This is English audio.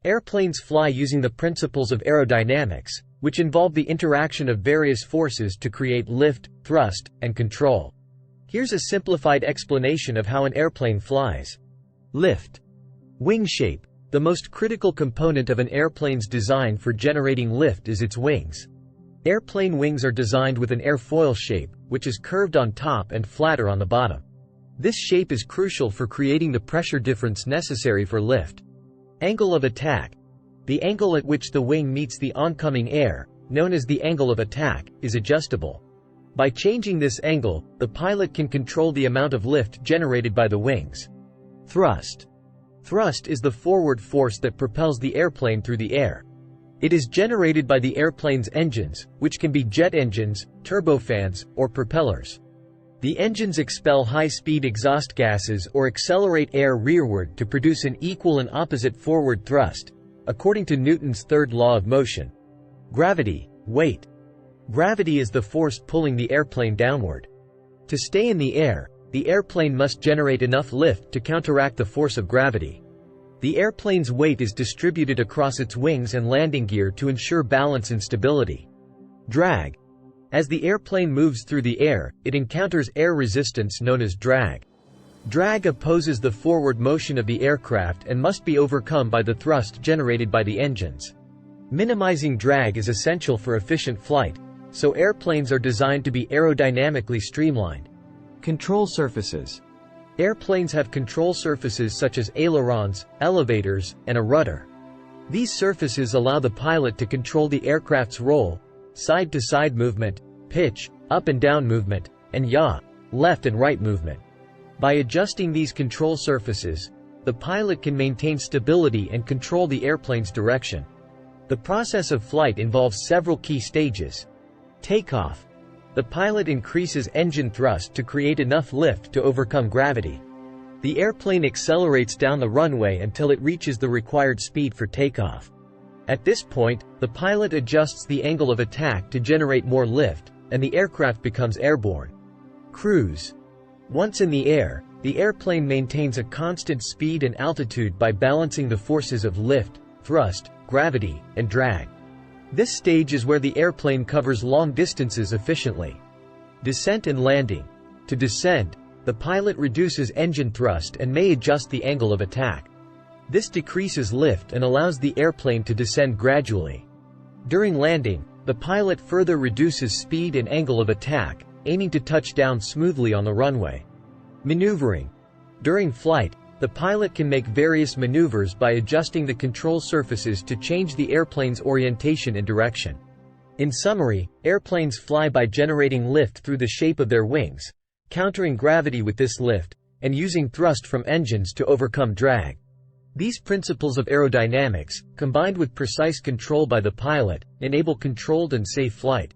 Airplanes fly using the principles of aerodynamics, which involve the interaction of various forces to create lift, thrust, and control. Here's a simplified explanation of how an airplane flies. Lift. Wing shape. The most critical component of an airplane's design for generating lift is its wings. Airplane wings are designed with an airfoil shape, which is curved on top and flatter on the bottom. This shape is crucial for creating the pressure difference necessary for lift. Angle of attack. The angle at which the wing meets the oncoming air, known as the angle of attack, is adjustable. By changing this angle, the pilot can control the amount of lift generated by the wings. Thrust. Thrust is the forward force that propels the airplane through the air. It is generated by the airplane's engines, which can be jet engines, turbofans, or propellers. The engines expel high-speed exhaust gases or accelerate air rearward to produce an equal and opposite forward thrust, according to Newton's third law of motion. Gravity, weight. Gravity is the force pulling the airplane downward. To stay in the air, the airplane must generate enough lift to counteract the force of gravity. The airplane's weight is distributed across its wings and landing gear to ensure balance and stability. Drag. As the airplane moves through the air, it encounters air resistance known as drag. Drag opposes the forward motion of the aircraft and must be overcome by the thrust generated by the engines. Minimizing drag is essential for efficient flight, so airplanes are designed to be aerodynamically streamlined. Control surfaces. Airplanes have control surfaces such as ailerons, elevators, and a rudder. These surfaces allow the pilot to control the aircraft's roll, side-to-side movement, pitch, up and down movement, and yaw, left and right movement. By adjusting these control surfaces, the pilot can maintain stability and control the airplane's direction. The process of flight involves several key stages. Takeoff. The pilot increases engine thrust to create enough lift to overcome gravity. The airplane accelerates down the runway until it reaches the required speed for takeoff. At this point, the pilot adjusts the angle of attack to generate more lift, and the aircraft becomes airborne. Cruise. Once in the air, the airplane maintains a constant speed and altitude by balancing the forces of lift, thrust, gravity, and drag. This stage is where the airplane covers long distances efficiently. Descent and landing. To descend, the pilot reduces engine thrust and may adjust the angle of attack. This decreases lift and allows the airplane to descend gradually. During landing, the pilot further reduces speed and angle of attack, aiming to touch down smoothly on the runway. Maneuvering. During flight, the pilot can make various maneuvers by adjusting the control surfaces to change the airplane's orientation and direction. In summary, airplanes fly by generating lift through the shape of their wings, countering gravity with this lift, and using thrust from engines to overcome drag. These principles of aerodynamics, combined with precise control by the pilot, enable controlled and safe flight.